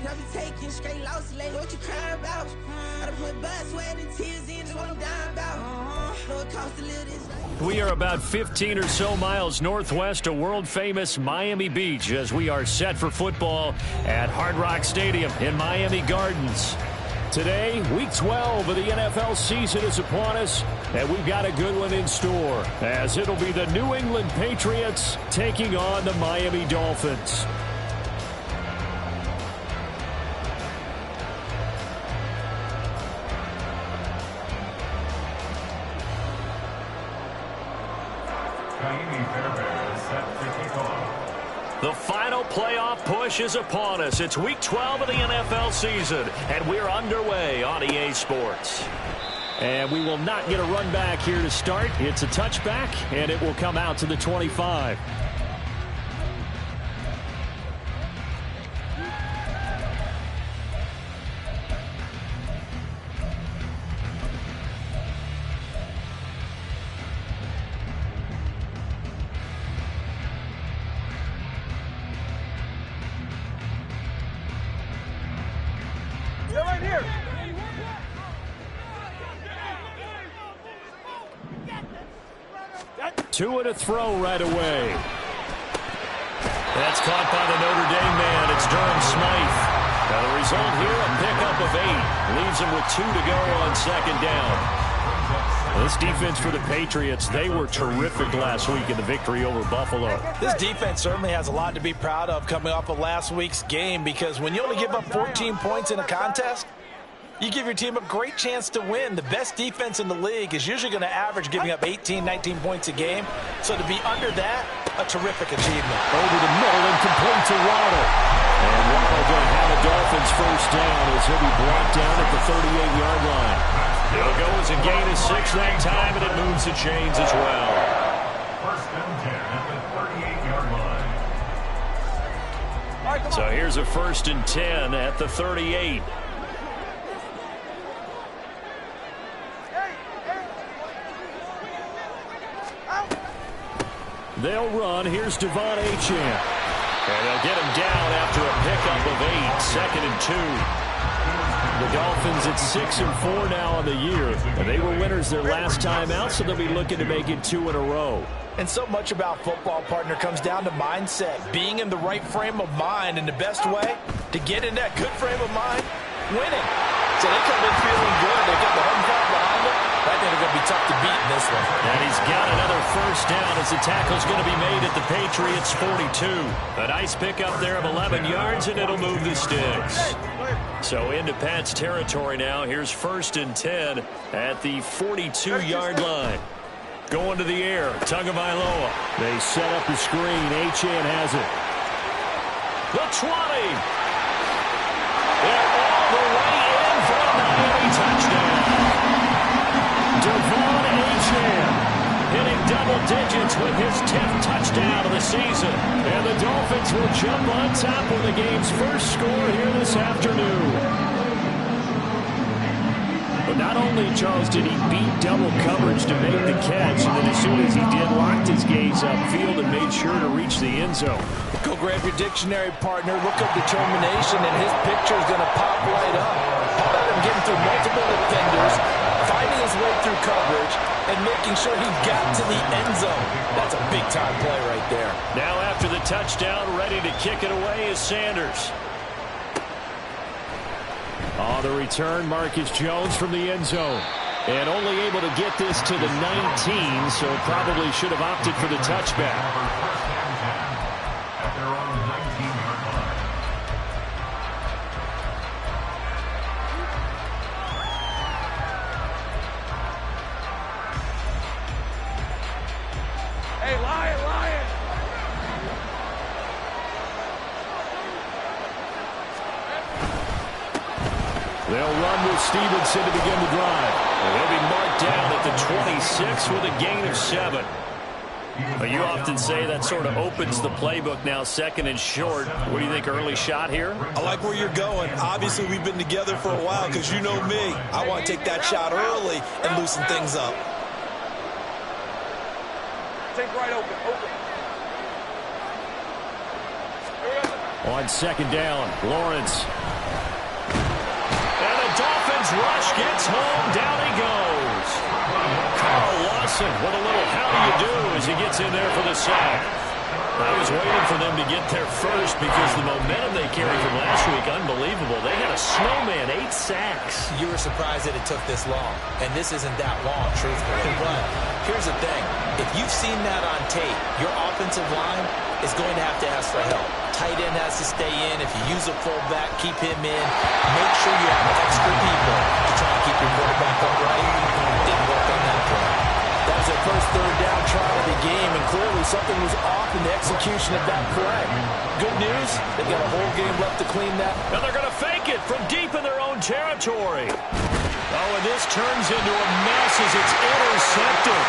I've been taking straight losses lately. What you crying about? Gotta put blood, sweat, and tears in. That's what I'm dying about. Know it costs a little this. We are about 15 or so miles northwest of world-famous Miami Beach as we are set for football at Hard Rock Stadium in Miami Gardens. Today, Week 12 of the NFL season is upon us, and we've got a good one in store, as it'll be the New England Patriots taking on the Miami Dolphins. The final playoff push is upon us. It's Week 12 of the NFL season, and we're underway on EA Sports. And we will not get a run back here to start. It's a touchback, and it will come out to the 25. Two and a throw right away. That's caught by the Notre Dame man. It's Durham Smythe. Now the result here, a pickup of 8. Leaves him with 2 to go on second down. This defense for the Patriots, they were terrific last week in the victory over Buffalo. This defense certainly has a lot to be proud of coming off of last week's game, because when you only give up 14 points in a contest, you give your team a great chance to win. The best defense in the league is usually going to average giving up 18, 19 points a game. So to be under that, a terrific achievement. Over the middle and complete to Waddle. And Waddle going to have a Dolphins first down as he'll be brought down at the 38-yard line. It'll go as a gain of 6 that time, and it moves the chains as well. First and 10 at the 38-yard line. So here's a first and 10 at the 38. They'll run. Here's Devon Achane. And they'll get him down after a pickup of 8. Second and 2. The Dolphins at 6 and 4 now on the year. And they were winners their last time out, so they'll be looking to make it 2 in a row. And so much about football, partner, comes down to mindset. Being in the right frame of mind, and the best way to get in that good frame of mind, winning. So they come in feeling good. They got the home crowd behind them. I think they're going to be tough to beat in this one. And he's got another first down as the tackle's going to be made at the Patriots' 42. A nice pickup there of 11 yards, and it'll move the sticks. So into Pat's territory now. Here's first and 10 at the 42-yard line. Going to the air, Tagovailoa. They set up the screen. Achane has it. The 20. They're all the way in for a Miami touchdown. Devon Achane hitting double digits with his 10th touchdown of the season. And the Dolphins will jump on top with the game's first score here this afternoon. But not only, Charles, did he beat double coverage to make the catch, and then as soon as he did, locked his gaze upfield and made sure to reach the end zone. Go grab your dictionary, partner. Look up determination, and his picture is going to pop right up. How about him getting through multiple defenders, finding his way through coverage, and making sure he got to the end zone? That's a big-time play right there. Now after the touchdown, ready to kick it away is Sanders. On the return, Marcus Jones from the end zone. And only able to get this to the 19, so probably should have opted for the touchback. At their own 19-yard line. Hey, Lion, Lion! They'll run with Stevenson to begin the drive. And they'll be marked down at the 26 with a gain of 7. But you often say that sort of opens the playbook now, second and short. What do you think, early shot here? I like where you're going. Obviously, we've been together for a while because you know me. I want to take that shot early and loosen things up. Take right open, open. On second down, Lawrence. And the Dolphins rush gets home. Down he goes. Carl Lawson with a little how do you do as he gets in there for the sack. I was waiting for them to get there first because the momentum they carried from last week, unbelievable. They had a snowman, 8 sacks. You were surprised that it took this long, and this isn't that long, truthfully. But here's the thing. If you've seen that on tape, your offensive line is going to ask for help. Tight end has to stay in. If you use a fullback, keep him in. Make sure you have extra people to try and keep your quarterback upright. Didn't work on that play. That was their first third down try of the game, and clearly something was off in the execution of that play. Good news, they've got a whole game left to clean that. And they're going to fake it from deep in their own territory. Oh, and this turns into a mess as it's intercepted.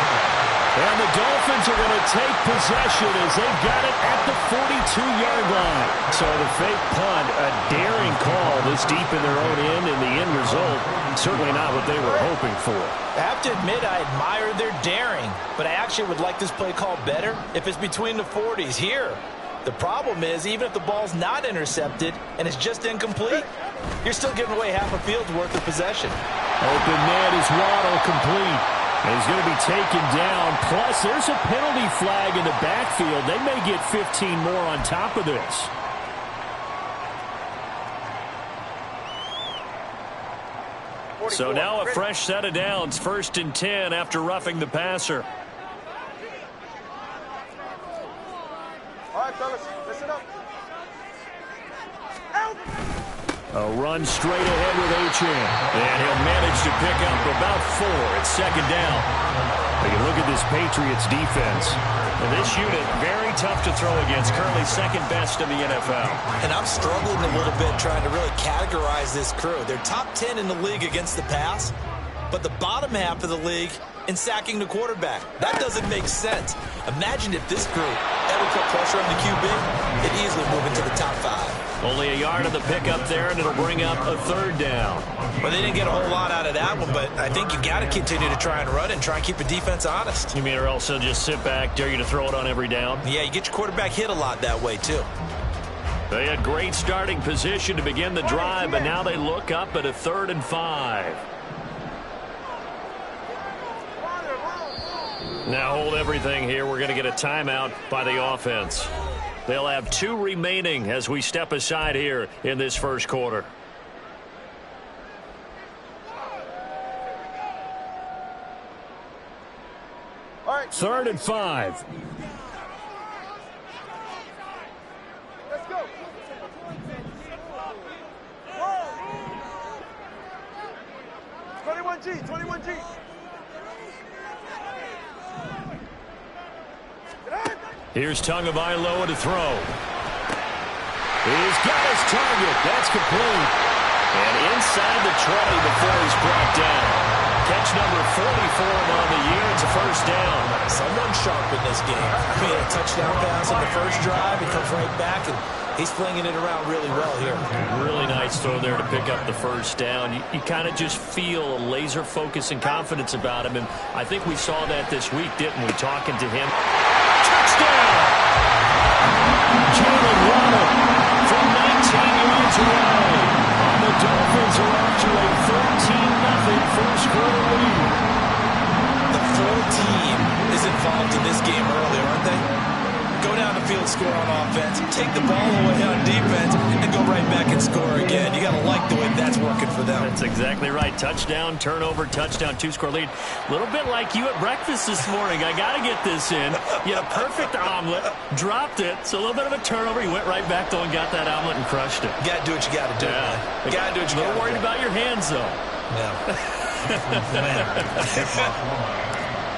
And the Dolphins are going to take possession as they've got it at the 42-yard line. So the fake punt, a daring call this deep in their own end, and the end result, certainly not what they were hoping for. I have to admit, I admire their daring, but I actually would like this play called better if it's between the 40s here. The problem is, even if the ball's not intercepted and it's just incomplete, you're still giving away half a field's worth of possession. Open man is Waddle complete. And he's going to be taken down. Plus, there's a penalty flag in the backfield. They may get 15 more on top of this. So now a fresh set of downs. 1st and 10 after roughing the passer. All right, fellas, listen up. A run straight ahead with Achane. And he'll manage to pick up about 4. It's 2nd down. But you look at this Patriots defense. And this unit, very tough to throw against. Currently 2nd best in the NFL. And I'm struggling a little bit trying to really categorize this crew. They're top 10 in the league against the pass, but the bottom half of the league in sacking the quarterback. That doesn't make sense. Imagine if this group ever put pressure on the QB, it'd easily move into the top 5. Only a yard of the pickup there, and it'll bring up a 3rd down. Well, they didn't get a whole lot out of that one, but I think you got to continue to try and run and try and keep the defense honest. You mean or else they'll just sit back, dare you to throw it on every down? Yeah, you get your quarterback hit a lot that way, too. They had great starting position to begin the drive, but now they look up at a 3rd and 5. Now hold everything here. We're going to get a timeout by the offense. They'll have 2 remaining as we step aside here in this first quarter. All right. 3rd and 5. Let's go. 21G, 21G. Here's Tagovailoa to throw. He's got his target. That's complete. And inside the 20 before he's brought down. Catch number 44 on the year. It's a 1st down. Someone sharp in this game. He had a touchdown pass on the first drive. He comes right back, and he's flinging it around really well here. Really nice throw there to pick up the 1st down. You kind of just feel a laser focus and confidence about him, and I think we saw that this week, didn't we, talking to him. Touchdown! Jalen Waddle from 19 yards away. And the Dolphins are off to a 13-0 first quarter lead. The full team is involved in this game early, aren't they? Go down the field, score on offense, take the ball away on defense, and go right back and score again. You got to like the way that's working for them. That's exactly right. Touchdown, turnover, touchdown, 2-score lead. A little bit like you at breakfast this morning. I got to get this in. You had a perfect omelet, dropped it. So a little bit of a turnover. You went right back, though, and got that omelet and crushed it. You got to do what you got to do. Yeah. You got to do what you got to do. A little worried about your hands, though. Yeah.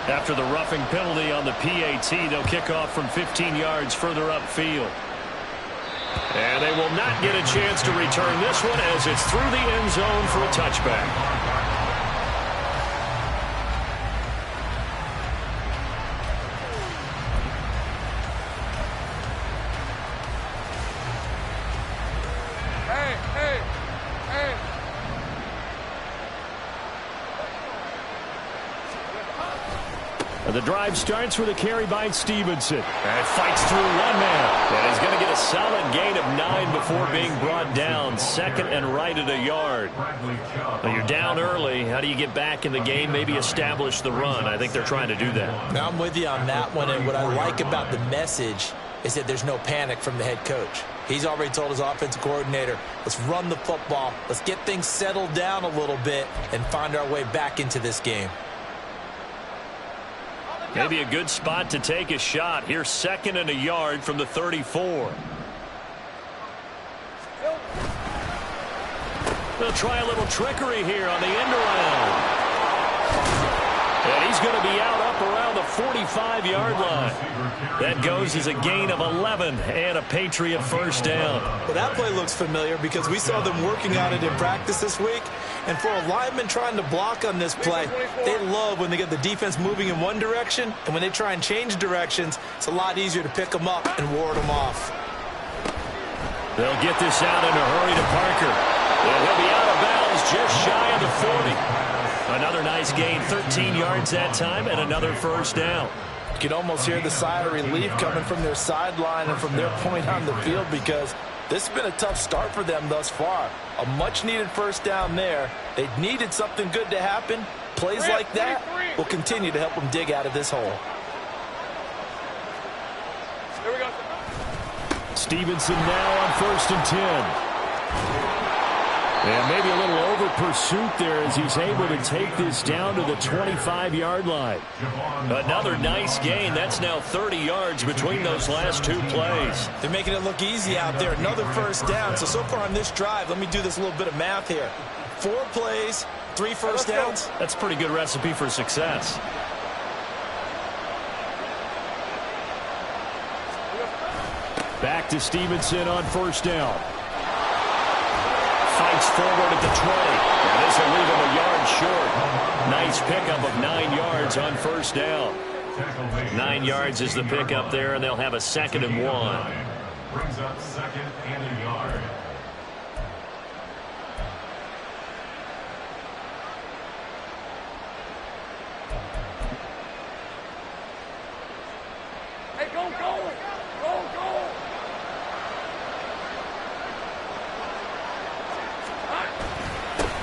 After the roughing penalty on the PAT, they'll kick off from 15 yards further upfield. And they will not get a chance to return this one as it's through the end zone for a touchback. The drive starts with a carry by Stevenson. And fights through one man. And he's going to get a solid gain of 9 before being brought down. Second and right at a yard. Well, you're down early. How do you get back in the game? Maybe establish the run. I think they're trying to do that. I'm with you on that one. And what I like about the message is that there's no panic from the head coach. He's already told his offensive coordinator, let's run the football. Let's get things settled down a little bit and find our way back into this game. Maybe a good spot to take a shot. Here's second and a yard from the 34. They'll try a little trickery here on the end around. And he's going to be out up around the 45-yard line. That goes as a gain of 11 and a Patriot first down. Well, that play looks familiar because we saw them working on it in practice this week. And for a lineman trying to block on this play, they love when they get the defense moving in one direction. And when they try and change directions, it's a lot easier to pick them up and ward them off. They'll get this out in a hurry to Parker. And he'll be out of bounds just shy of the 40. Another nice gain, 13 yards that time, and another first down. You can almost hear the sigh of relief coming from their sideline and from their point on the field because this has been a tough start for them thus far. A much-needed first down there. They needed something good to happen. Plays like that will continue to help them dig out of this hole. Here we go. Stevenson now on first and 10. And maybe a little over-pursuit there as he's able to take this down to the 25-yard line. Another nice gain. That's now 30 yards between those last two plays. They're making it look easy out there. Another first down. So far on this drive, let me do this little bit of math here. 4 plays, 3 first downs. That's a pretty good recipe for success. Back to Stevenson on first down. Fights forward at the 20. And this will leave him a yard short. Nice pickup of 9 yards on first down. 9 yards is the pickup there, and they'll have a 2nd and 1. Brings up 2nd and a yard. Hey, go.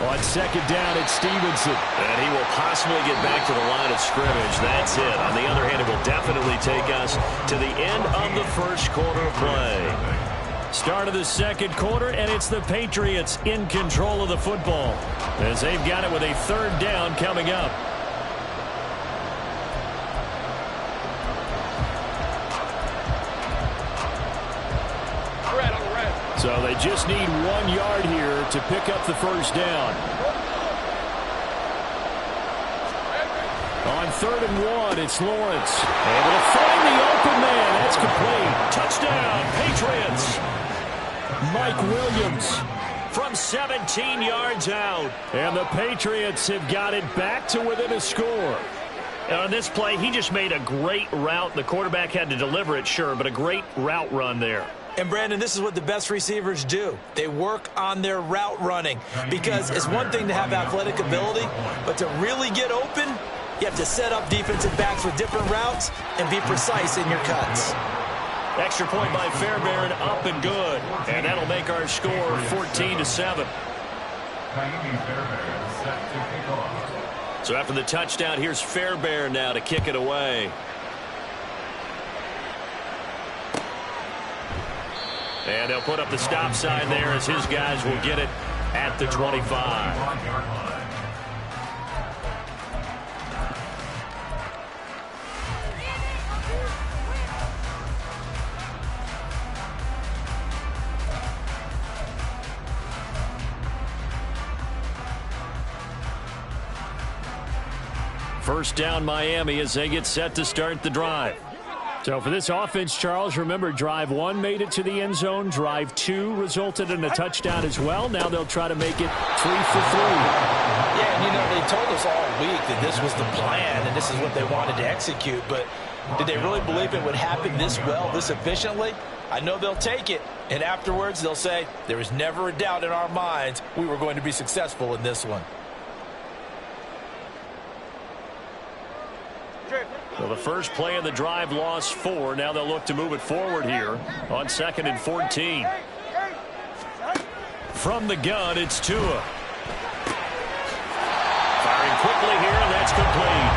On 2nd down, it's Stevenson. And he will possibly get back to the line of scrimmage. That's it. On the other hand, it will definitely take us to the end of the first quarter of play. Start of the second quarter, and it's the Patriots in control of the football as they've got it with a 3rd down coming up. So they just need 1 yard here to pick up the first down. On 3rd and 1, it's Lawrence. Able to find the open man. That's complete. Touchdown, Patriots. Mike Williams from 17 yards out. And the Patriots have got it back to within a score. And on this play, he just made a great route. The quarterback had to deliver it, sure, but a great route run there. And, Brandon, this is what the best receivers do. They work on their route running because it's one thing to have athletic ability, but to really get open, you have to set up defensive backs with different routes and be precise in your cuts. Extra point by Fairbairn, up and good. And that'll make our score 14-7. So after the touchdown, here's Fairbairn now to kick it away. And they'll put up the stop sign there as his guys will get it at the 25. First down Miami as they get set to start the drive. So for this offense, Charles, remember, drive 1 made it to the end zone. Drive 2 resulted in a touchdown as well. Now they'll try to make it 3 for 3. Yeah, and you know, they told us all week that this was the plan and this is what they wanted to execute. But did they really believe it would happen this well, this efficiently? I know they'll take it. And afterwards, they'll say, there was never a doubt in our minds we were going to be successful in this one. first play of the drive lost 4. Now they'll look to move it forward here on 2nd and 14. From the gun, it's Tua. Firing quickly here, and that's complete.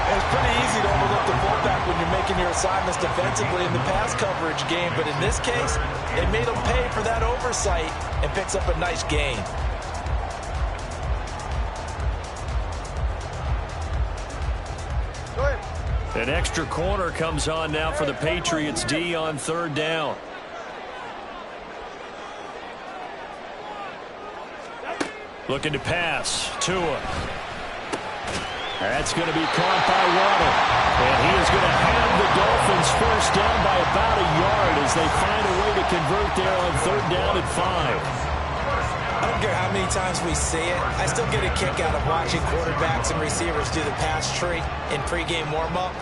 It's pretty easy to overlook the fullback when you're making your assignments defensively in the pass coverage game, but in this case, they made him pay for that oversight and picks up a nice gain. An extra corner comes on now for the Patriots D on 3rd down. Looking to pass. Tua. That's going to be caught by Waddle. And he is going to have the Dolphins first down by about a yard as they find a way to convert there on 3rd down at 5. I don't care how many times we see it. I still get a kick out of watching quarterbacks and receivers do the pass tree in pregame warm-up.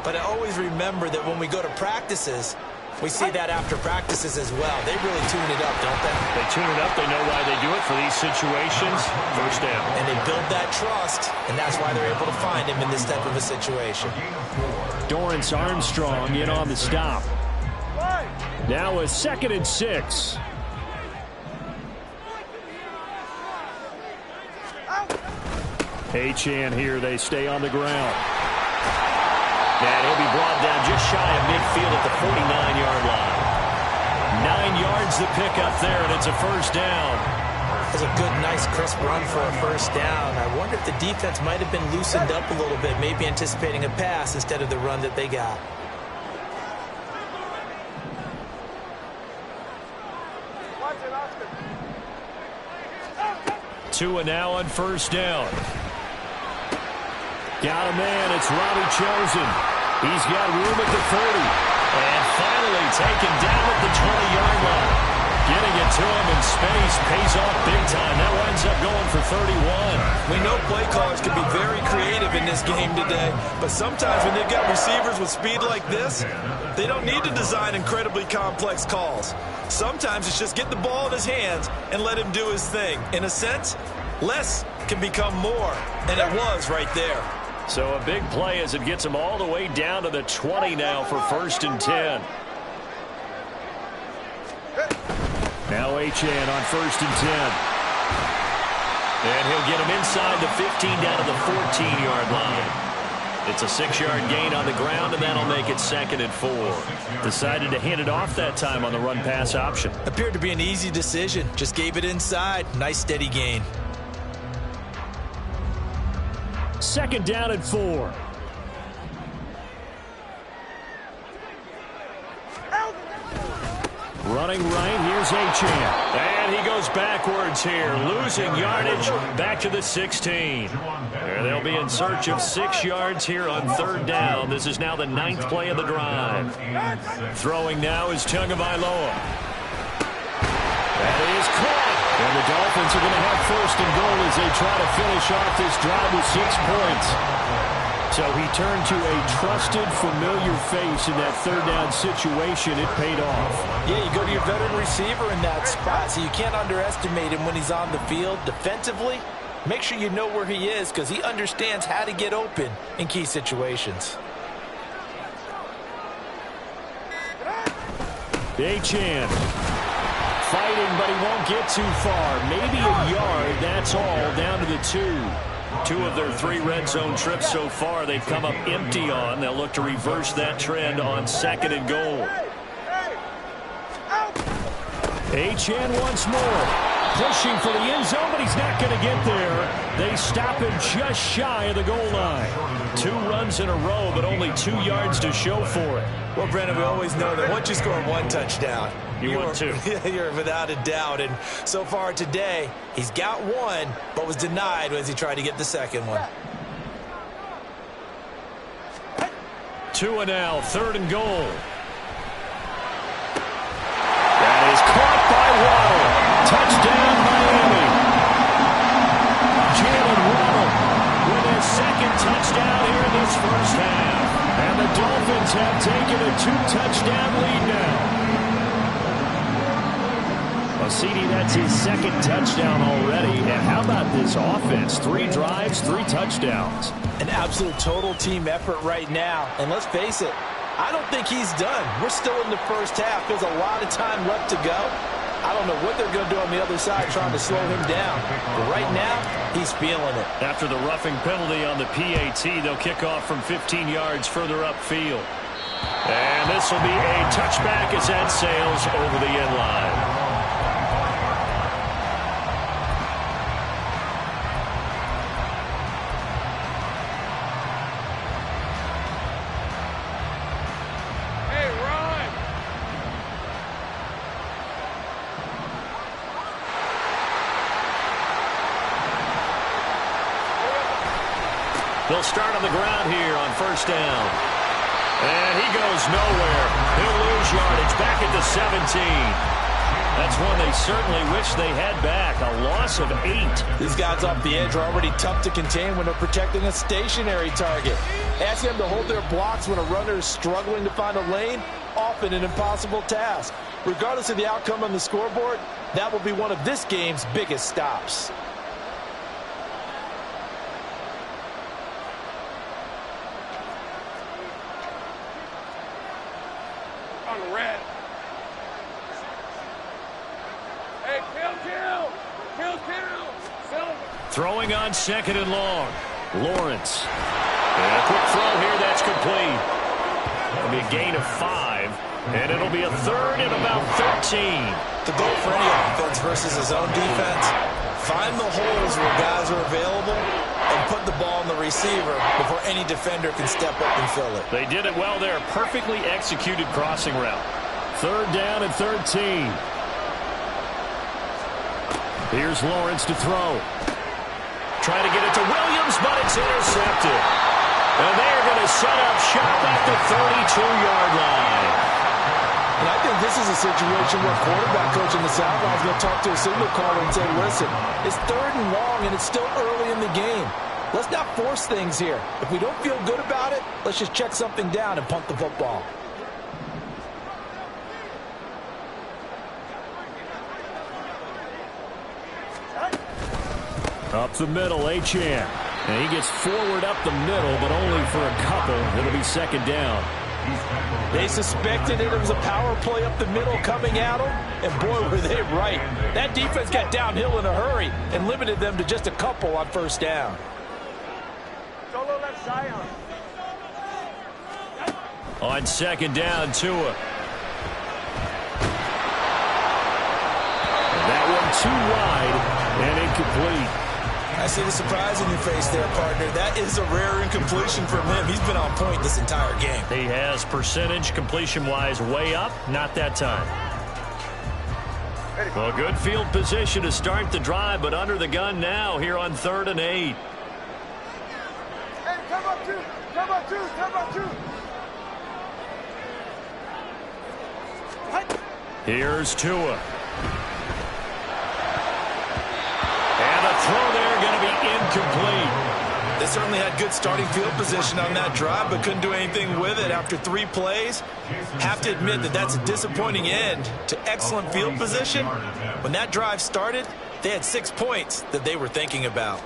But I always remember that when we go to practices, we see that after practices as well. They really tune it up, don't they? They tune it up. They know why they do it for these situations. First down. And they build that trust, and that's why they're able to find him in this type of a situation. Dorrance Armstrong in on the stop. Now a 2nd and 6. Achane here. They stay on the ground. And he'll be brought down just shy of midfield at the 49-yard line. 9 yards to pick up there, and it's a first down. That's a good, nice, crisp run for a first down. I wonder if the defense might have been loosened up a little bit, maybe anticipating a pass instead of the run that they got. Tua now on first down. Got a man. It's Robbie Chosen. He's got room at the 30. And finally taken down at the 20-yard line. Getting it to him in space pays off big time. That winds up going for 31. We know play callers can be very creative in this game today, but sometimes when they've got receivers with speed like this, they don't need to design incredibly complex calls. Sometimes it's just get the ball in his hands and let him do his thing. In a sense, less can become more, and it was right there. So a big play as it gets him all the way down to the 20 now for 1st and 10. Now Achane on 1st and 10. And he'll get him inside the 15 down to the 14-yard line. It's a 6-yard gain on the ground, and that'll make it 2nd and 4. Decided to hand it off that time on the run-pass option. Appeared to be an easy decision. Just gave it inside. Nice, steady gain. 2nd down and 4. Running right, here's Achane. And he goes backwards here, losing yardage back to the 16. They'll be in search of 6 yards here on 3rd down. This is now the 9th play of the drive. Throwing now is Tagovailoa. That is caught. And the Dolphins are going to have 1st and goal as they try to finish off this drive with 6 points. So he turned to a trusted, familiar face in that 3rd down situation. It paid off. Yeah, you go to your veteran receiver in that spot, so you can't underestimate him when he's on the field. Defensively, make sure you know where he is because he understands how to get open in key situations. Achane fighting, but he won't get too far. Maybe a yard, that's all, down to the 2. 2 of their 3 red zone trips so far they've come up empty on. They'll look to reverse that trend on 2nd and goal. Achane once more. Pushing for the end zone, but he's not going to get there. They stop him just shy of the goal line. 2 runs in a row, but only 2 yards to show for it. Well, Brandon, we always know that once you score 1 touchdown, you want 2. You're without a doubt. And so far today, he's got 1, but was denied as he tried to get the 2nd one. Tua now, 3rd and goal. That is caught by Waddle. Touchdown, Miami. Jalen Waddle with his 2nd touchdown here in this first half. And the Dolphins have taken a 2-touchdown lead now. A Well, CD, that's his second touchdown already. And how about this offense? 3 drives, 3 touchdowns. An absolute total team effort right now. And let's face it, I don't think he's done. We're still in the first half. There's a lot of time left to go. I don't know what they're going to do on the other side trying to slow him down. But right now, he's feeling it. After the roughing penalty on the PAT, they'll kick off from 15 yards further upfield. And this will be a touchback as that sails over the end line. They'll start on the ground here on first down. And he goes nowhere. He'll lose yardage back at the 17. That's one they certainly wish they had back. A loss of 8. These guys off the edge are already tough to contain when they're protecting a stationary target. Asking them to hold their blocks when a runner is struggling to find a lane, often an impossible task. Regardless of the outcome on the scoreboard, that will be one of this game's biggest stops. Throwing on second and long. Lawrence. And a quick throw here that's complete. It'll be a gain of 5. And it'll be a third and about 13. The goal for any offense versus his own defense, find the holes where guys are available and put the ball in the receiver before any defender can step up and fill it. They did it well there. Perfectly executed crossing route. Third down and 13. Here's Lawrence to throw. Trying to get it to Williams, but it's intercepted. And they're going to set up shop at the 32-yard line. And I think this is a situation where quarterback coach in the sideline is going to talk to a signal caller and say, listen, it's third and long and it's still early in the game. Let's not force things here. If we don't feel good about it, let's just check something down and punt the football. Up the middle, Achane. And he gets forward up the middle, but only for a couple. It'll be second down. They suspected it was a power play up the middle coming at them, and boy, were they right. That defense got downhill in a hurry and limited them to just a couple on first down. Solo left side. On second down, Tua. That one too wide and incomplete. I see the surprise in your face there, partner. That is a rare incompletion from him. He's been on point this entire game. He has percentage completion-wise way up. Not that time. Well, good field position to start the drive, but under the gun now here on 3rd and 8. Hey, come up two, come up two, come up two. Here's Tua. Throw there going to be incomplete. They certainly had good starting field position on that drive, but couldn't do anything with it after 3 plays. Have to admit that that's a disappointing end to excellent field position. When that drive started, they had 6 points that they were thinking about.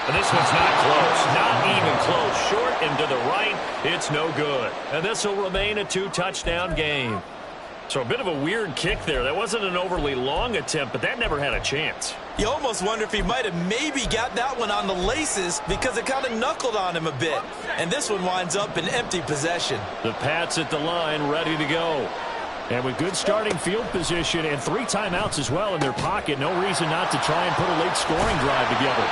And this one's not close. Not even close. Short and to the right. It's no good. And this will remain a 2-touchdown game. So a bit of a weird kick there. That wasn't an overly long attempt, but that never had a chance. You almost wonder if he might have maybe got that one on the laces because it kind of knuckled on him a bit. And this one winds up in empty possession. The Pats at the line, ready to go. And with good starting field position and 3 timeouts as well in their pocket, no reason not to try and put a late scoring drive together.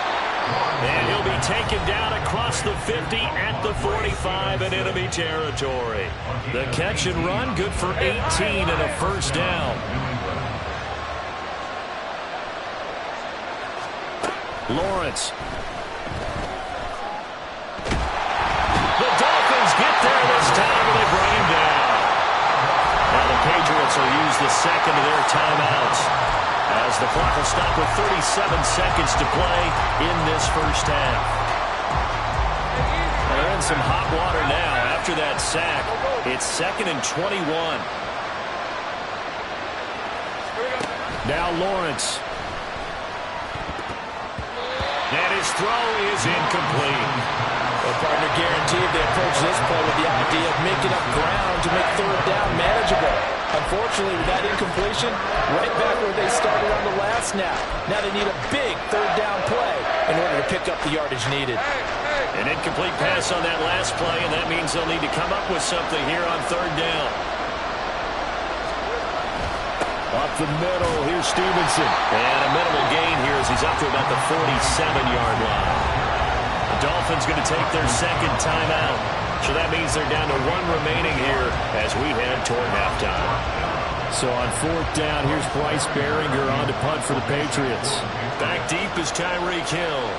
And he'll be taken down across the 50 at the 45 in enemy territory. The catch and run, good for 18 and a first down. Lawrence. The Dolphins get there this time and they bring him down. Now the Patriots will use the second of their timeouts, as the clock will stop with 37 seconds to play in this first half. They're in some hot water now after that sack. It's 2nd and 21. Now Lawrence. And his throw is incomplete. Well, partner, guaranteed they approach this play with the idea of making up ground to make third down manageable. Unfortunately, with that incompletion, right back where they started on the last snap. Now they need a big third down play in order to pick up the yardage needed. An incomplete pass on that last play, and that means they'll need to come up with something here on third down. Up the middle, here's Stevenson. And a minimal gain here as he's up to about the 47-yard line. The Dolphins going to take their second timeout. So that means they're down to one remaining here as we head toward halftime. So on fourth down, here's Bryce Behringer on to punt for the Patriots. Back deep is Tyreek Hill.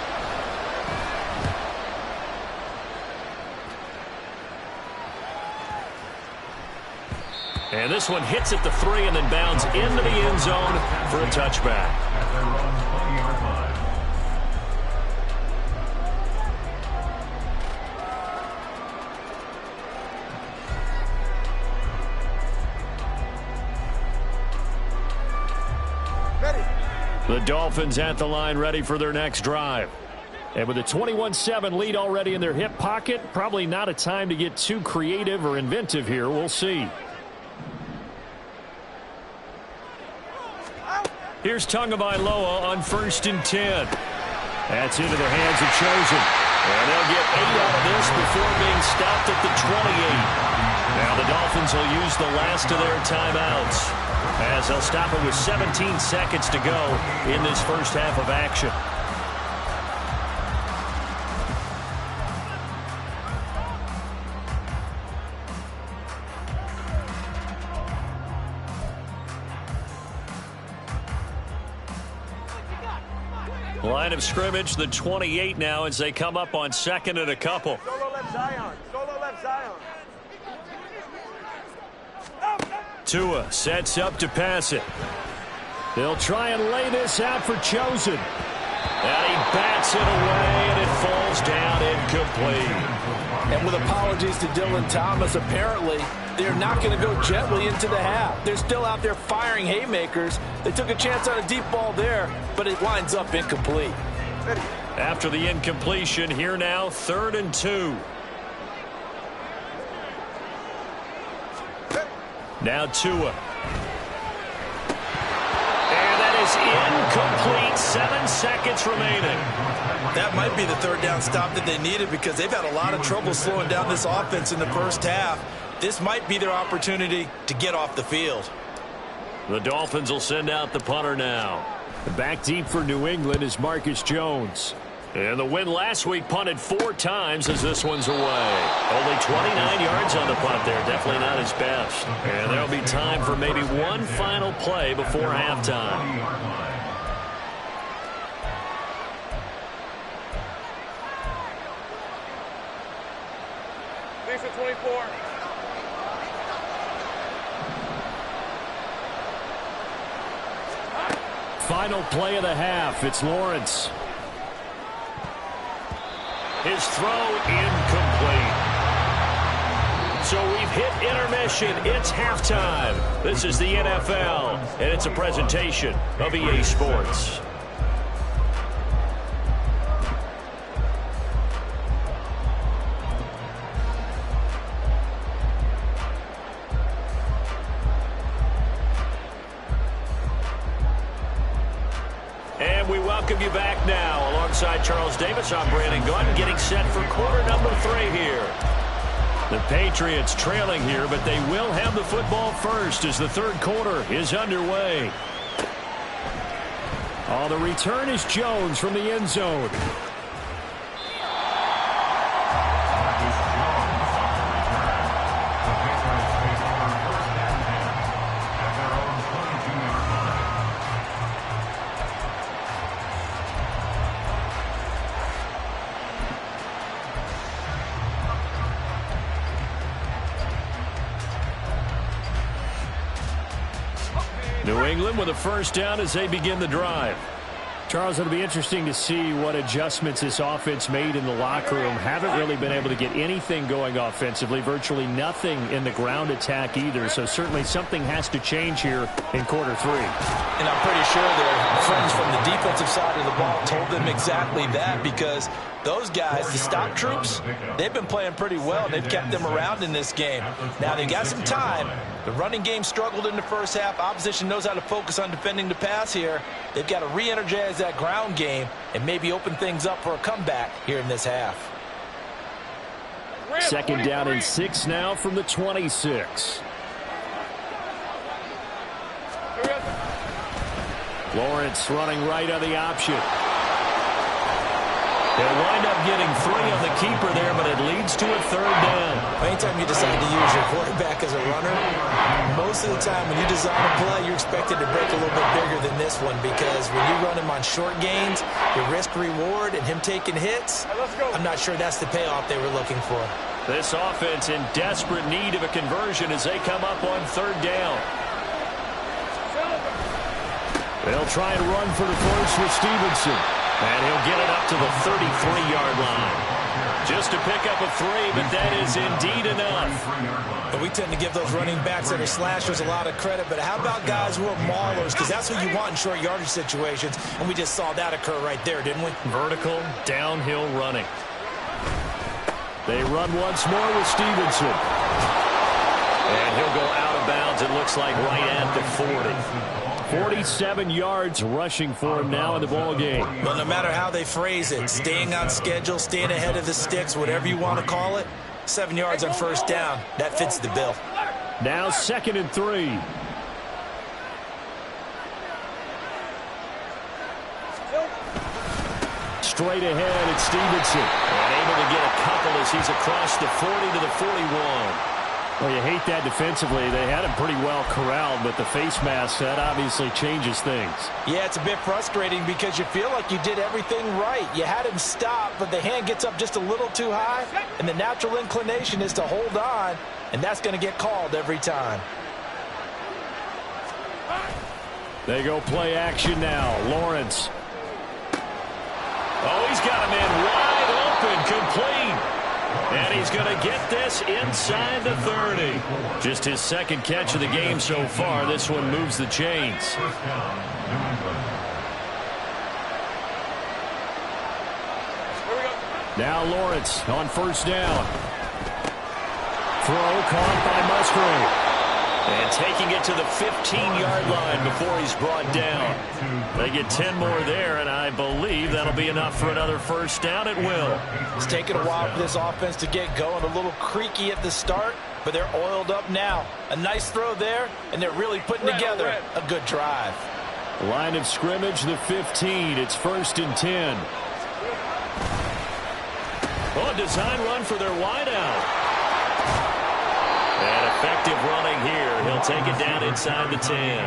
And this one hits at the 3 and then bounds into the end zone for a touchback. At their own 20-yard line. The Dolphins at the line ready for their next drive. And with a 21-7 lead already in their hip pocket, probably not a time to get too creative or inventive here. We'll see. Here's Tagovailoa on 1st and 10. That's into the hands of Chosen. And they'll get 8 out of this before being stopped at the 28. Now the Dolphins will use the last of their timeouts as they'll stop it with 17 seconds to go in this first half of action. Line of scrimmage, the 28 now as they come up on 2nd and a couple. Solo left Zion. Solo left Zion. Tua sets up to pass it. They'll try and lay this out for Chosen. And he bats it away, and it falls down incomplete. And with apologies to Dylan Thomas, apparently they're not going to go gently into the half. They're still out there firing haymakers. They took a chance on a deep ball there, but it winds up incomplete. After the incompletion, here now, 3rd and 2. Now Tua. And that is incomplete. 7 seconds remaining. That might be the third down stop that they needed because they've had a lot of trouble slowing down this offense in the first half. This might be their opportunity to get off the field. The Dolphins will send out the punter now. Back deep for New England is Marcus Jones. And the win last week punted 4 times as this one's away. Only 29 yards on the punt there. Definitely not his best. And there'll be time for maybe one final play before halftime. Thanks for 24. Final play of the half. It's Lawrence. His throw incomplete. So we've hit intermission. It's halftime. This is the NFL, and it's a presentation of EA Sports. And we welcome you back now. Alongside Charles Davis, I'm Brandon Gunn, getting set for quarter number 3 here. The Patriots trailing here, but they will have the football first as the third quarter is underway. Oh, the return is Jones from the end zone. New England with a first down as they begin the drive. Charles, it'll be interesting to see what adjustments this offense made in the locker room. Haven't really been able to get anything going offensively, virtually nothing in the ground attack either. So certainly something has to change here in quarter three. And I'm pretty sure their friends from the defensive side of the ball told them exactly that, because those guys, the stop troops, they've been playing pretty well. They've kept them around in this game. Now, they got some time. The running game struggled in the first half. Opposition knows how to focus on defending the pass here. They've got to re-energize that ground game and maybe open things up for a comeback here in this half. Second down and 6 now from the 26. Lawrence running right on the option. They'll wind up getting 3 on the keeper there, but it leads to a third down. Anytime you decide to use your quarterback as a runner, most of the time when you design a play, you're expected to break a little bit bigger than this one, because when you run him on short gains, your risk-reward and him taking hits, I'm not sure that's the payoff they were looking for. This offense in desperate need of a conversion as they come up on third down. They'll try and run for the first with Stevenson. And he'll get it up to the 33-yard line. Just to pick up a 3, but that is indeed enough. But we tend to give those running backs that are slashers a lot of credit. But how about guys who are maulers? Because that's who you want in short yardage situations. And we just saw that occur right there, didn't we? Vertical, downhill running. They run once more with Stevenson. And he'll go out of bounds, it looks like, right at the 40. 47 yards rushing for him now in the ball game. Well, no matter how they phrase it, staying on schedule, staying ahead of the sticks, whatever you want to call it, 7 yards on first down, that fits the bill. Now 2nd and 3. Straight ahead, it's Stevenson. And able to get a couple as he's across the 40 to the 41. Well, you hate that defensively. They had him pretty well corralled, but the face mask, that obviously changes things. Yeah, it's a bit frustrating because you feel like you did everything right. You had him stop, but the hand gets up just a little too high, and the natural inclination is to hold on, and that's going to get called every time. They go play action now. Lawrence. Oh, he's got him in wide open, complete. And he's going to get this inside the 30. Just his second catch of the game so far. This one moves the chains. Now Lawrence on first down. Throw caught by Musgrave. And taking it to the 15-yard line before he's brought down. They get 10 more there, and I believe that'll be enough for another first down. It will. It's taken a while for this offense to get going. A little creaky at the start, but they're oiled up now. A nice throw there, and they're really putting together a good drive. Line of scrimmage, the 15. It's 1st and 10. Oh, a design run for their wideout. And effective running here. He'll take it down inside the 10.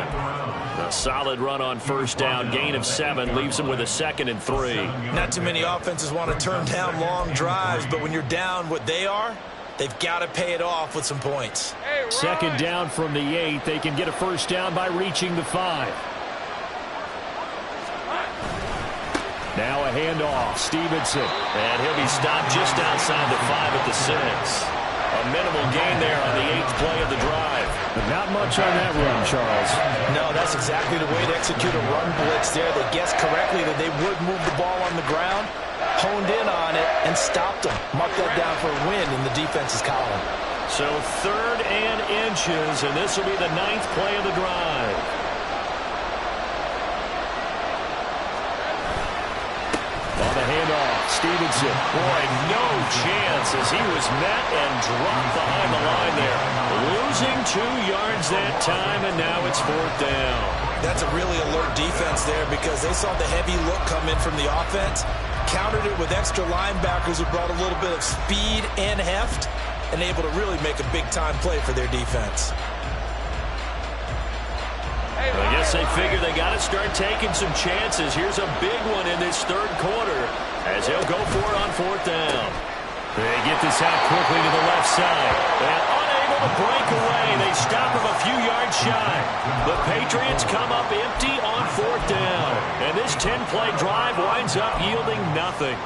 A solid run on first down. Gain of 7 leaves him with a 2nd and 3. Not too many offenses want to turn down long drives, but when you're down what they are, they've got to pay it off with some points. Second down from the 8. They can get a first down by reaching the 5. Now a handoff. Stevenson. And he'll be stopped just outside the 5 at the 6. A minimal gain there on the 8th play of the drive. But not much on that run, Charles. No, that's exactly the way to execute a run blitz there. They guessed correctly that they would move the ball on the ground, honed in on it, and stopped them. Mark that down for a win in the defense's column. So 3rd and inches, and this will be the 9th play of the drive. On the handoff, Stevenson. Boy, no chance as he was met and dropped behind the line there. Losing 2 yards that time, and now it's 4th down. That's a really alert defense there because they saw the heavy look come in from the offense, countered it with extra linebackers who brought a little bit of speed and heft, and able to really make a big-time play for their defense. I guess they figure they got to start taking some chances. Here's a big one in this 3rd quarter as he'll go for it on 4th down. They get this out quickly to the left side. And unable to break away. they stop him a few yards shy. The Patriots come up empty on 4th down. And this 10-play drive winds up yielding nothing.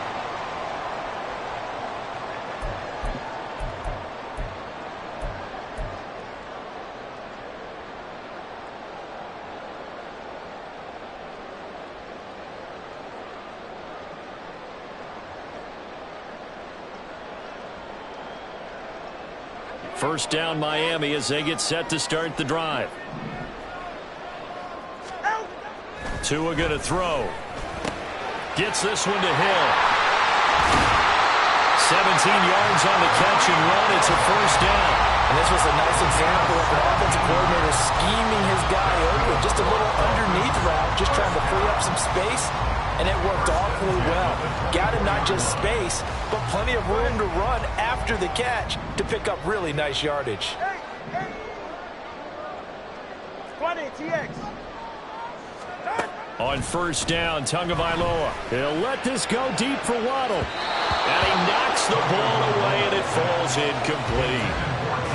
First down Miami as they get set to start the drive. Tua going to throw. Gets this one to Hill. 17 yards on the catch and run. It's a first down. And this was a nice example of the offensive coordinator scheming his guy open. Just a little underneath route, just trying to free up some space. And it worked awfully well. Got him not just space, but plenty of room to run after the catch to pick up really nice yardage. 20, TX. On first down, Tagovailoa. He'll let this go deep for Waddle. And he knocks the ball away, and it falls incomplete.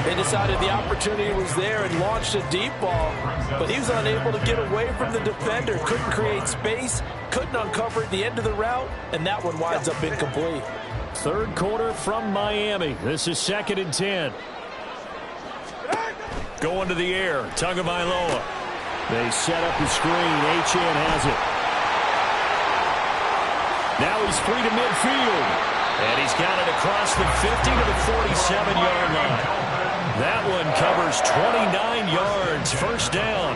They decided the opportunity was there and launched a deep ball, but he was unable to get away from the defender. Couldn't create space, couldn't uncover at the end of the route, and that one winds up incomplete. Third quarter from Miami. This is 2nd and 10. Going to the air, Tagovailoa. They set up the screen. Achane has it. Now he's free to midfield. And he's got it across the 50 to the 47-yard line. That one covers 29 yards. First down.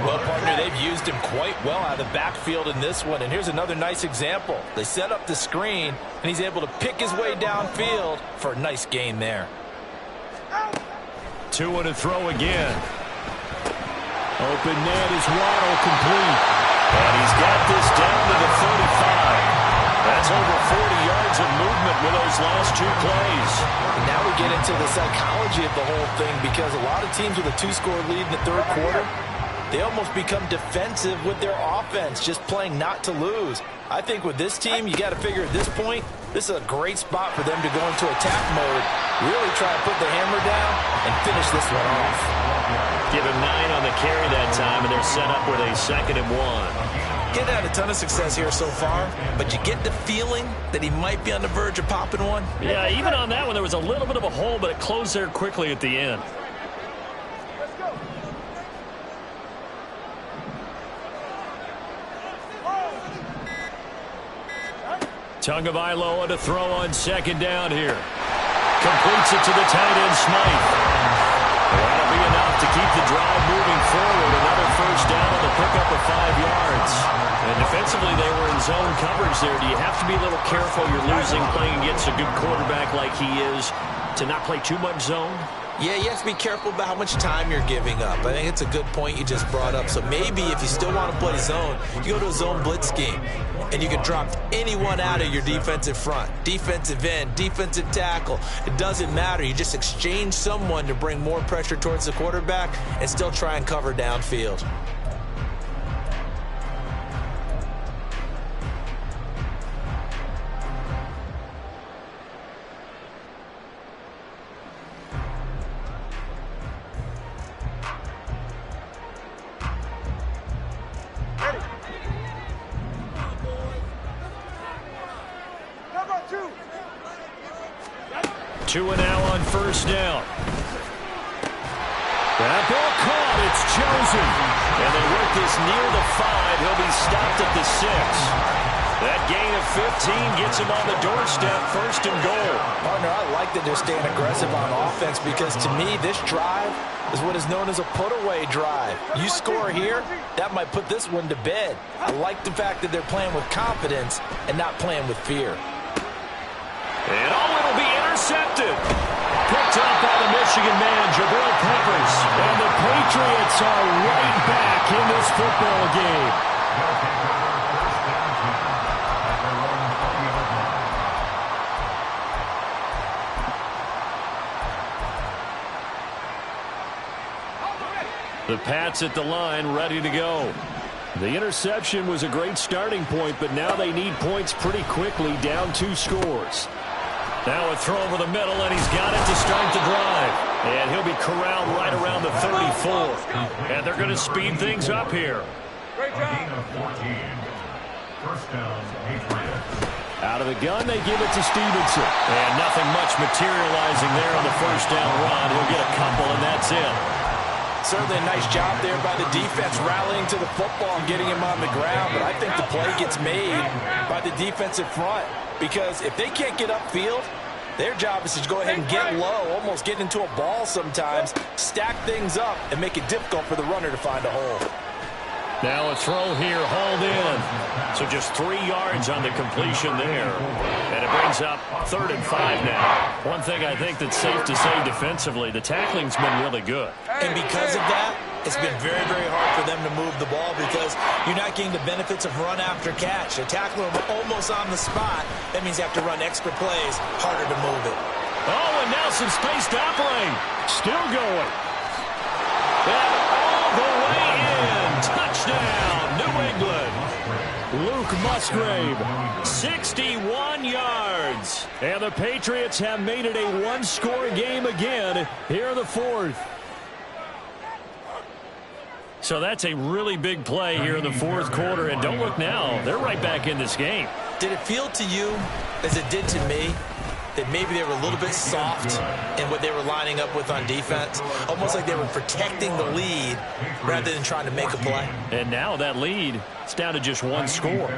Well, partner, they've used him quite well out of the backfield in this one. And here's another nice example. They set up the screen, and he's able to pick his way downfield for a nice gain there. Tua to throw again. Open net is Waddle, complete. And he's got this down to the 35. That's over 40 yards of movement with those last 2 plays. And now we get into the psychology of the whole thing, because a lot of teams with a 2-score lead in the third quarter, they almost become defensive with their offense, just playing not to lose. I think with this team, you got to figure at this point, this is a great spot for them to go into attack mode, really try to put the hammer down and finish this one off. Give him 9 on the carry that time, and they're set up with a 2nd and 1. Getting had a ton of success here so far, but you get the feeling that he might be on the verge of popping one. Yeah, even on that one, there was a little bit of a hole, but it closed there quickly at the end. Let's go. Tagovailoa to throw on 2nd down here. Completes it to the tight end, Smythe. That'll be enough to keep the drive moving forward. Another first down on the pickup of 5 yards. And defensively, they were in zone coverage there. Do you have to be a little careful? You're losing playing against a good quarterback like he is to not play too much zone? Yeah, you have to be careful about how much time you're giving up. I think it's a good point you just brought up. So maybe if you still want to play zone, you go to a zone blitz scheme, and you can drop anyone out of your defensive front, defensive end, defensive tackle. It doesn't matter. You just exchange someone to bring more pressure towards the quarterback and still try and cover downfield. Tua now on first down. That ball caught. It's chosen. And they work this near the 5. He'll be stopped at the 6. That gain of 15 gets him on the doorstep, 1st and goal. Partner, I like that they're staying aggressive on offense, because to me, this drive is what is known as a put-away drive. You score here, that might put this one to bed. I like the fact that they're playing with confidence and not playing with fear. And it'll be intercepted. Picked up by the Michigan man, Jabril Peppers. And the Patriots are right back in this football game. The Pats at the line, ready to go. The interception was a great starting point, but now they need points pretty quickly, down 2 scores. Now a throw over the middle, and he's got it to start the drive. And he'll be corralled right around the 34. And they're going to speed things up here. Great job. Gain of 14. First down, Patriots. Out of the gun, they give it to Stevenson. And nothing much materializing there on the first down run. He'll get a couple, and that's it. Certainly a nice job there by the defense rallying to the football and getting him on the ground. But I think the play gets made by the defensive front, because if they can't get upfield, their job is to go ahead and get low, almost get into a ball sometimes, stack things up, and make it difficult for the runner to find a hole. Now a throw here, hauled in. So just 3 yards on the completion there. And it brings up 3rd and 5 now. One thing I think that's safe to say defensively, the tackling's been really good. And because of that, it's been very, very hard for them to move the ball, because you're not getting the benefits of run after catch. They tackle them almost on the spot. That means you have to run extra plays, harder to move it. Oh, and now some space to operate. Still going. And all the way in. Touchdown, New England. Luke Musgrave, 61 yards. And the Patriots have made it a one-score game again here in the 4th. So that's a really big play here in the 4th quarter. And don't look now, they're right back in this game. Did it feel to you, as it did to me, that maybe they were a little bit soft in what they were lining up with on defense? Almost like they were protecting the lead rather than trying to make a play. And now that lead, it's down to just 1 score.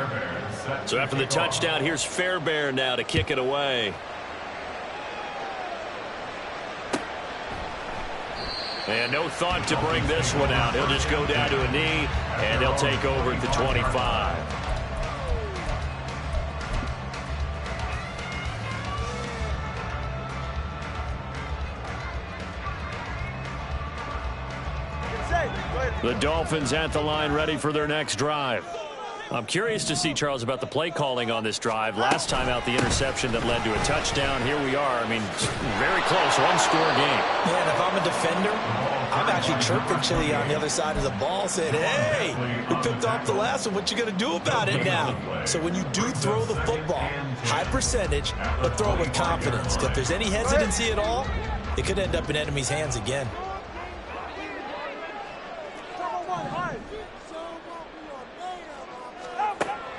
So after the touchdown, here's Fairbairn now to kick it away. And no thought to bring this one out. He'll just go down to a knee, and they'll take over at the 25. The Dolphins at the line, ready for their next drive. I'm curious to see, Charles, about the play calling on this drive. Last time out, the interception that led to a touchdown. Here we are. I mean, very close, one-score game. Yeah, and if I'm a defender, I'm actually chirping Chili on the other side of the ball, saying, hey, we picked off the last one. What you going to do about it now? So when you do throw the football, high percentage, but throw it with confidence. If there's any hesitancy at all, it could end up in enemy's hands again.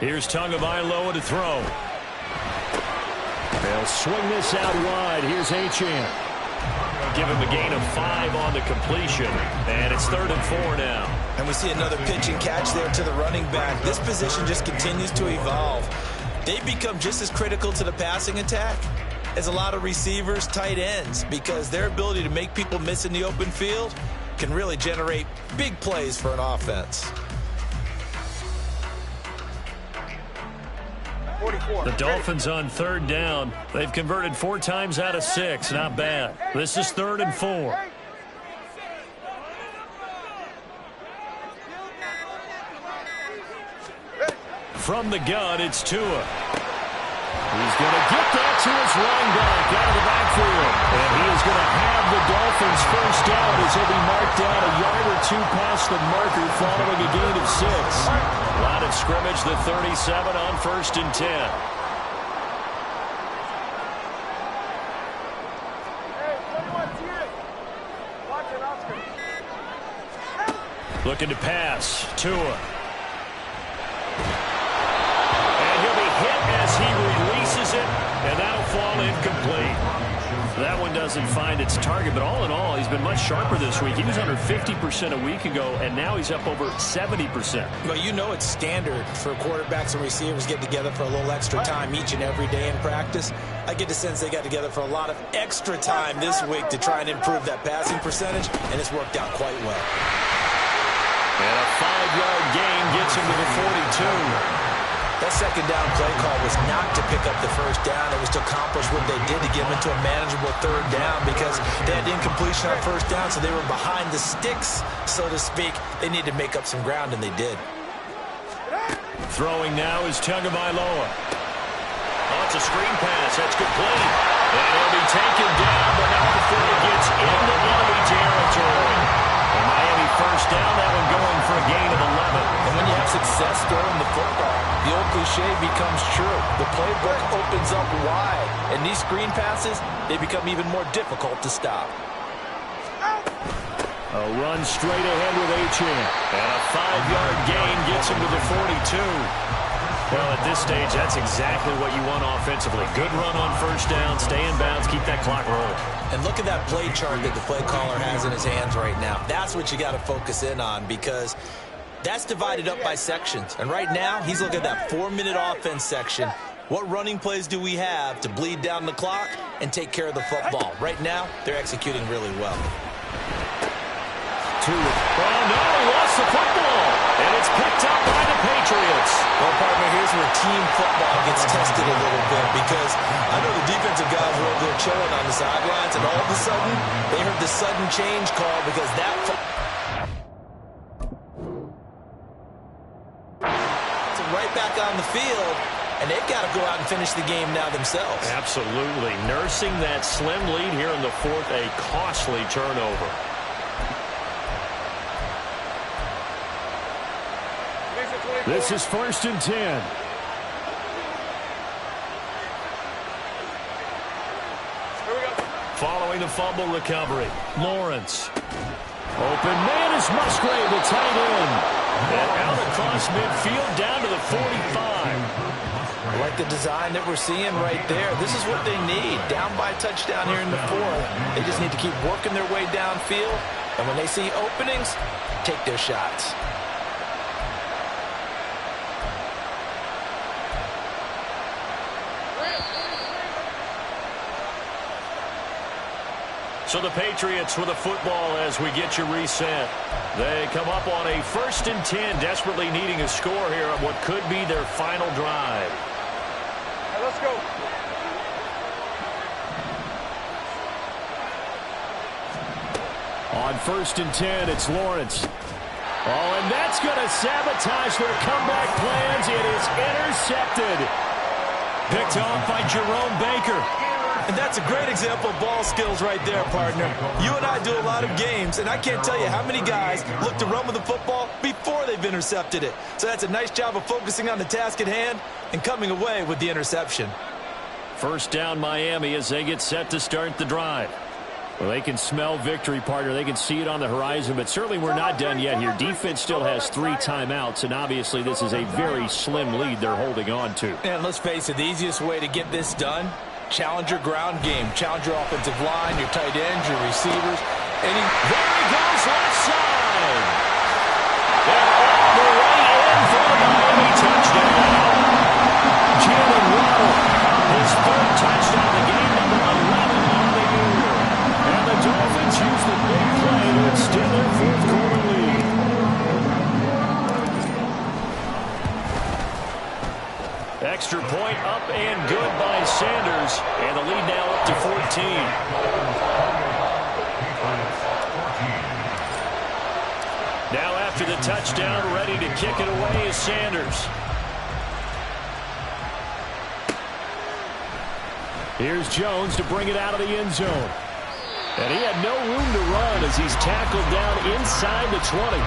Here's Tagovailoa to throw. They'll swing this out wide. Here's Achane. Give him a gain of 5 on the completion. And it's 3rd and 4 now. And we see another pitch and catch there to the running back. This position just continues to evolve. They become just as critical to the passing attack as a lot of receivers, tight ends, because their ability to make people miss in the open field can really generate big plays for an offense. The Dolphins on 3rd down. They've converted 4 times out of 6. Not bad. This is 3rd and 4. From the gun, it's Tua. He's going to get that to his running back out of the backfield. And he is going to have the Dolphins first down as he'll be marked down a yard or 2 past the marker following a gain of 6. Line of scrimmage, the 37 on 1st and 10. Looking to pass. Tua. And he'll be hit as he releases it, and that'll fall incomplete. That one doesn't find its target, but all in all, he's been much sharper this week. He was under 50% a week ago, and now he's up over 70%. Well, you know it's standard for quarterbacks and receivers get together for a little extra time each and every day in practice. I get the sense they got together for a lot of extra time this week to try and improve that passing percentage, and it's worked out quite well. And a 5-yard gain gets him to the 42. That second down play call was not to pick up the first down. It was to accomplish what they did to get them into a manageable 3rd down, because they had incompletion on 1st down, so they were behind the sticks, so to speak. They needed to make up some ground, and they did. Throwing now is Tagovailoa. Oh, it's a screen pass. That's complete. And he'll be taken down, but not before he gets into enemy territory. And Miami first down, that one going for a gain of 11. And when you have success throwing the football, the old cliche becomes true. The playbook opens up wide, and these screen passes, they become even more difficult to stop. A run straight ahead with Achane. And a 5-yard gain gets him to the 42. Well, at this stage, that's exactly what you want offensively. Good run on first down, stay in bounds, keep that clock rolling. And look at that play chart that the play caller has in his hands right now. That's what you got to focus in on, because that's divided up by sections. And right now, he's looking at that 4-minute offense section. What running plays do we have to bleed down the clock and take care of the football? Right now, they're executing really well. Oh, no, lost the football. And it's picked up by the Patriots. Well, partner, here's where team football gets tested a little bit, because I know the defensive guys were over there chilling on the sidelines, and all of a sudden, they heard the sudden change call because that right back on the field, and they've got to go out and finish the game now themselves. Absolutely. Nursing that slim lead here in the fourth, a costly turnover. This is 1st and 10. Following the fumble recovery, Lawrence. Open man is Musgrave, the tight end. And out across midfield down to the 45. I like the design that we're seeing right there. This is what they need. Down by a touchdown here in the fourth. They just need to keep working their way downfield. And when they see openings, take their shots. So the Patriots with the football as we get you reset. They come up on a 1st and 10, desperately needing a score here on what could be their final drive. All right, let's go. On 1st and 10, it's Lawrence. Oh, and that's going to sabotage their comeback plans. It is intercepted. Picked off by Jerome Baker. And that's a great example of ball skills right there, partner. You and I do a lot of games, and I can't tell you how many guys look to run with the football before they've intercepted it. So that's a nice job of focusing on the task at hand and coming away with the interception. First down, Miami, as they get set to start the drive. Well, they can smell victory, partner. They can see it on the horizon, but certainly we're not done yet here. Defense still has 3 timeouts, and obviously this is a very slim lead they're holding on to. And let's face it, the easiest way to get this done, challenge your ground game. Challenge your offensive line, your tight ends, your receivers. There he goes, left side. And all the way in for the Miami touchdown. Jalen Waddle, his 3rd touchdown of the game, number 11 on the year. And the Dolphins use the big play to extend their 4th quarter lead. Extra point up and good by Sanders. And the lead now up to 14. Now after the touchdown, ready to kick it away is Sanders. Here's Jones to bring it out of the end zone. And he had no room to run as he's tackled down inside the 20.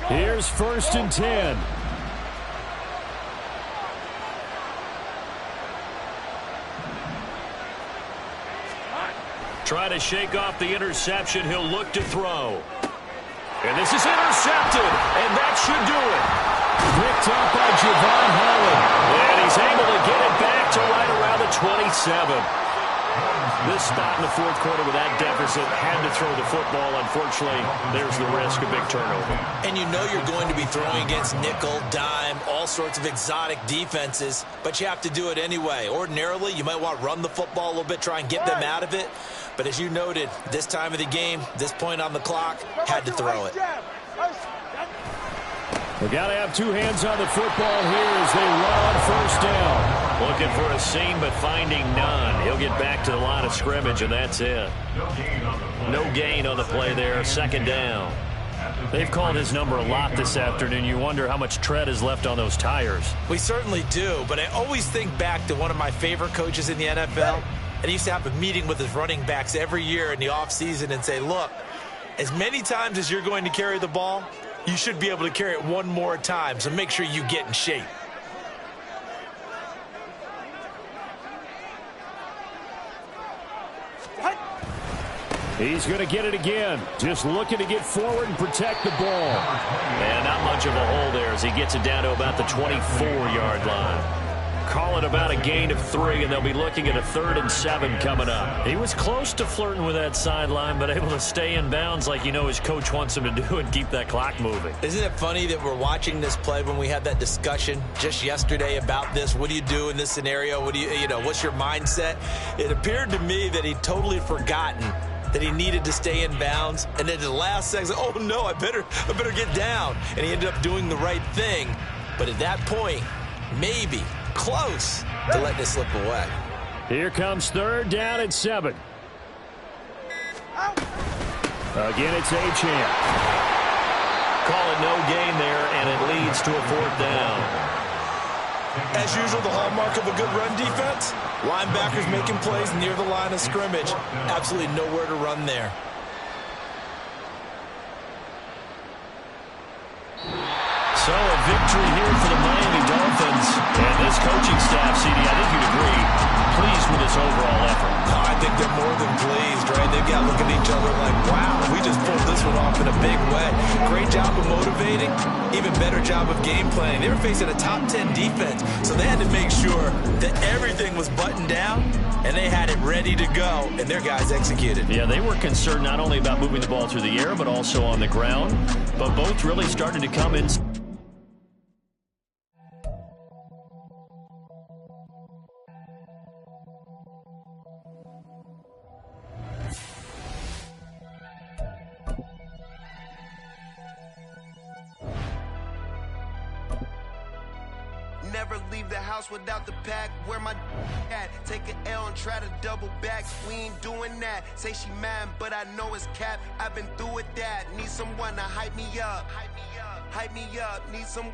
Here's 1st and 10. Try to shake off the interception. He'll look to throw. And this is intercepted. And that should do it. Picked up by Javon Holland. And he's able to get it back to right around the 27. This spot in the 4th quarter with that deficit, had to throw the football. Unfortunately, there's the risk of big turnover. And you know you're going to be throwing against nickel, dime, all sorts of exotic defenses, but you have to do it anyway. Ordinarily, you might want to run the football a little bit, try and get them out of it. But as you noted, this time of the game, this point on the clock, had to throw it. We got to have 2 hands on the football here as they run on 1st down. Looking for a seam, but finding none. He'll get back to the line of scrimmage, and that's it. No gain on the play there. 2nd down. They've called his number a lot this afternoon. You wonder how much tread is left on those tires. We certainly do, but I always think back to one of my favorite coaches in the NFL, and he used to have a meeting with his running backs every year in the offseason and say, look, as many times as you're going to carry the ball, you should be able to carry it one more time, so make sure you get in shape. He's going to get it again. Just looking to get forward and protect the ball. And not much of a hole there as he gets it down to about the 24-yard line. Call it about a gain of 3, and they'll be looking at a 3rd and 7 coming up. He was close to flirting with that sideline, but able to stay in bounds like his coach wants him to do and keep that clock moving. Isn't it funny that we're watching this play when we had that discussion just yesterday about this? What do you do in this scenario? What do what's your mindset? It appeared to me that he'd totally forgotten that he needed to stay in bounds, and then at the last second, oh no, I better get down. And he ended up doing the right thing. But at that point, maybe close to letting it slip away. Here comes 3rd down and 7. Again, it's Achane. Call it no gain there, and it leads to a 4th down. As usual, the hallmark of a good run defense, linebackers making plays near the line of scrimmage. Absolutely nowhere to run there. So a victory here for the Miami Dolphins. And this coaching staff, CD, I think you'd agree, pleased with this overall effort. I think they're more than pleased, right? They've got to look at each other like, wow, we just pulled this one off in a big way. Great job of motivating, even better job of game planning. They were facing a top 10 defense, so they had to make sure that everything was buttoned down, and they had it ready to go, and their guys executed. Yeah, they were concerned not only about moving the ball through the air, but also on the ground. But both really started to come in. Never leave the house without the pack. Where my at? Take an L and try to double back. We ain't doing that. Say she mad, but I know it's cap. I've been through with that. Need someone to hype me up. Hype me up. Need someone.